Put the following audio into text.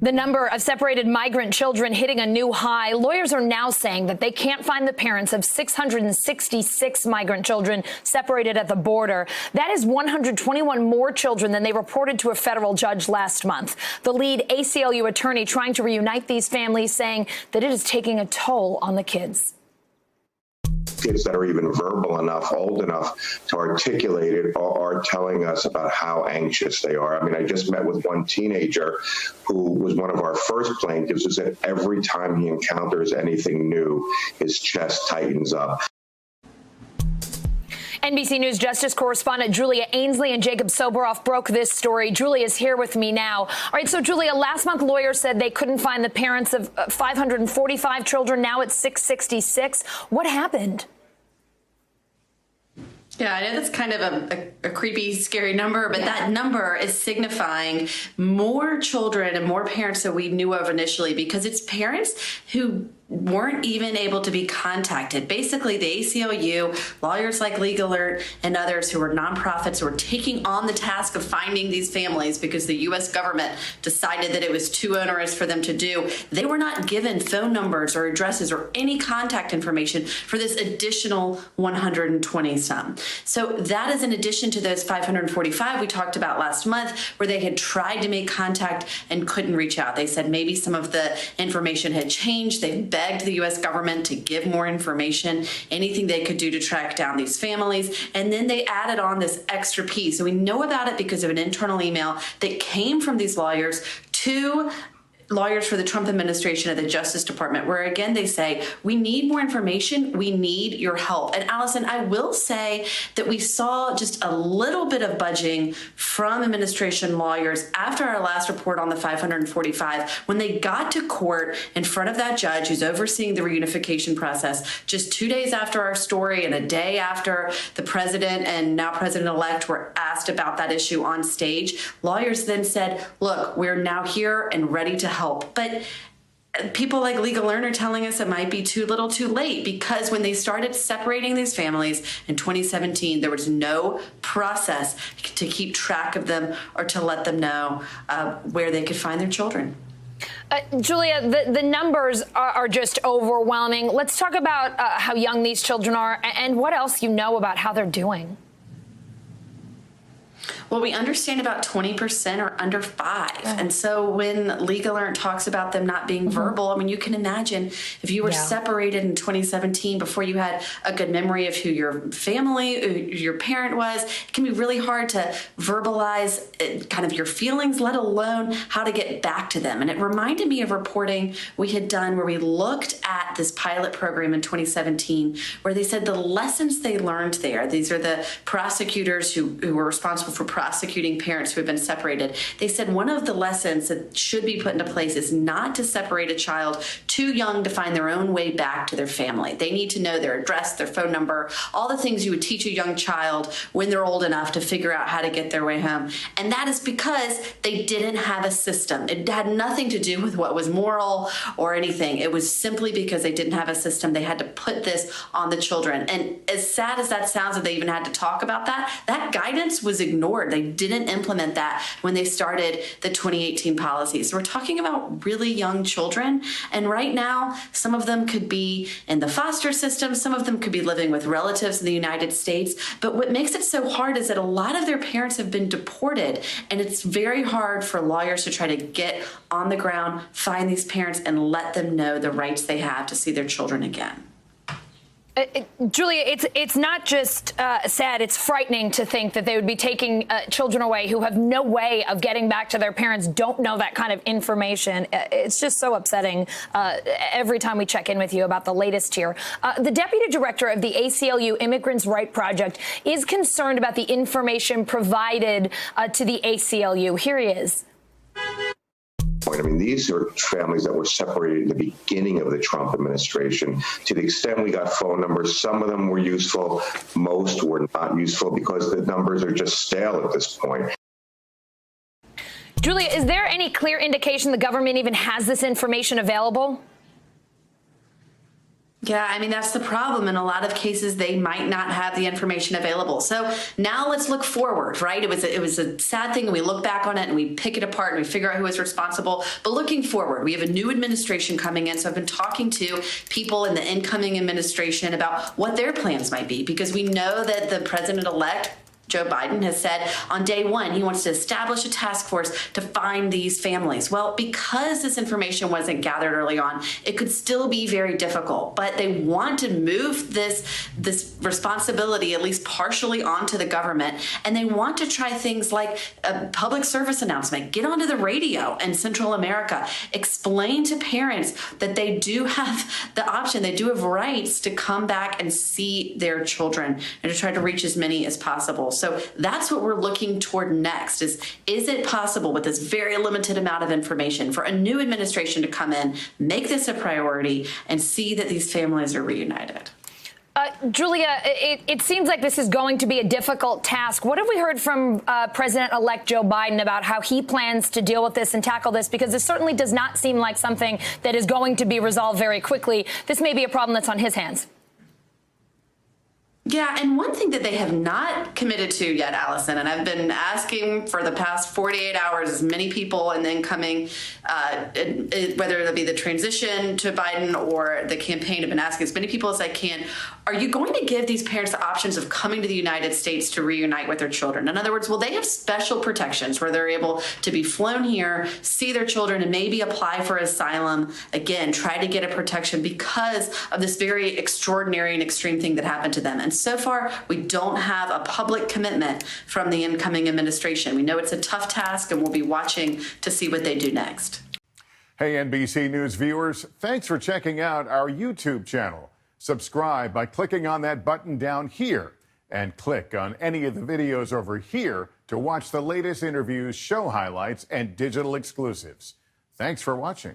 The number of separated migrant children hitting a new high. Lawyers are now saying that they can't find the parents of 666 migrant children separated at the border. That is 121 more children than they reported to a federal judge last month. The lead ACLU attorney trying to reunite these families saying that it is taking a toll on the kids. Kids that are even verbal enough, old enough to articulate it are telling us about how anxious they are. I mean, I just met with one teenager who was one of our first plaintiffs who said every time he encounters anything new, his chest tightens up. NBC News Justice correspondent Julia Ainsley and Jacob Soboroff broke this story. Julia is here with me now. All right, so Julia, last month lawyers said they couldn't find the parents of 545 children. Now it's 666. What happened? Yeah, I know that's kind of a creepy, scary number, but that number is signifying more children and more parents than we knew of initially, because it's parents who weren't even able to be contacted. Basically, the ACLU, lawyers like Legal Alert and others who are nonprofits who are taking on the task of finding these families because the U.S. government decided that it was too onerous for them to do. They were not given phone numbers or addresses or any contact information for this additional 120 some. So that is in addition to those 545 we talked about last month, where they had tried to make contact and couldn't reach out. They said maybe some of the information had changed. They begged the U.S. government to give more information, anything they could do to track down these families. And then they added on this extra piece. And we know about it because of an internal email that came from these lawyers to lawyers for the Trump administration at the Justice Department, where again they say, we need more information, we need your help. And Allison, I will say that we saw just a little bit of budging from administration lawyers after our last report on the 545, when they got to court in front of that judge who's overseeing the reunification process, just 2 days after our story and a day after the president and now president-elect were asked about that issue on stage. Lawyers then said, look, we're now here and ready to help. But people like Legal Alert are telling us it might be too little too late, because when they started separating these families in 2017, there was no process to keep track of them or to let them know where they could find their children. Julia, the numbers are just overwhelming. Let's talk about how young these children are and what else you know about how they're doing. Well, we understand about 20% are under 5. And so when Legal Alert talks about them not being verbal, I mean, you can imagine if you were separated in 2017 before you had a good memory of who your family, who your parent was, it can be really hard to verbalize kind of your feelings, let alone how to get back to them. And it reminded me of reporting we had done where we looked at this pilot program in 2017, where they said the lessons they learned there, these are the prosecutors who were responsible for prosecuting parents who have been separated. They said one of the lessons that should be put into place is not to separate a child too young to find their own way back to their family. They need to know their address, their phone number, all the things you would teach a young child when they're old enough to figure out how to get their way home. And that is because they didn't have a system. It had nothing to do with what was moral or anything. It was simply because they didn't have a system. They had to put this on the children. And as sad as that sounds that they even had to talk about that, that guidance was ignored. They didn't implement that when they started the 2018 policies. We're talking about really young children. And right now, some of them could be in the foster system. Some of them could be living with relatives in the United States. But what makes it so hard is that a lot of their parents have been deported. And it's very hard for lawyers to try to get on the ground, find these parents, and let them know the rights they have to see their children again. Julia, it's not just sad, it's frightening to think that they would be taking children away who have no way of getting back to their parents, don't know that kind of information. It's just so upsetting every time we check in with you about the latest here. The deputy director of the ACLU Immigrants' Right Project is concerned about the information provided to the ACLU. Here he is. I mean, these are families that were separated in the beginning of the Trump administration. To the extent we got phone numbers, some of them were useful, most were not useful because the numbers are just stale at this point. Julia, is there any clear indication the government even has this information available? Yeah, I mean, that's the problem. In a lot of cases, they might not have the information available. So now let's look forward, right? It was a sad thing, and we look back on it and we pick it apart and we figure out who is responsible. But looking forward, we have a new administration coming in. So I've been talking to people in the incoming administration about what their plans might be, because we know that the president-elect Joe Biden has said on day one he wants to establish a task force to find these families. Well, because this information wasn't gathered early on, it could still be very difficult. But they want to move this responsibility at least partially onto the government, and they want to try things like a public service announcement, get onto the radio in Central America, explain to parents that they do have the option, they do have rights to come back and see their children, and to try to reach as many as possible. So that's what we're looking toward next is it possible with this very limited amount of information for a new administration to come in, make this a priority, and see that these families are reunited? Julia, it seems like this is going to be a difficult task. What have we heard from President-elect Joe Biden about how he plans to deal with this and tackle this? Because this certainly does not seem like something that is going to be resolved very quickly. This may be a problem that's on his hands. Yeah, and one thing that they have not committed to yet, Allison, and I've been asking for the past 48 hours, as many people in the incoming, whether it'll be the transition to Biden or the campaign, have been asking as many people as I can, are you going to give these parents the options of coming to the United States to reunite with their children? In other words, will they have special protections where they're able to be flown here, see their children, and maybe apply for asylum, again, try to get a protection because of this very extraordinary and extreme thing that happened to them? And so far, we don't have a public commitment from the incoming administration. We know it's a tough task, and we'll be watching to see what they do next. Hey, NBC News viewers, thanks for checking out our YouTube channel. Subscribe by clicking on that button down here, and click on any of the videos over here to watch the latest interviews, show highlights, and digital exclusives. Thanks for watching.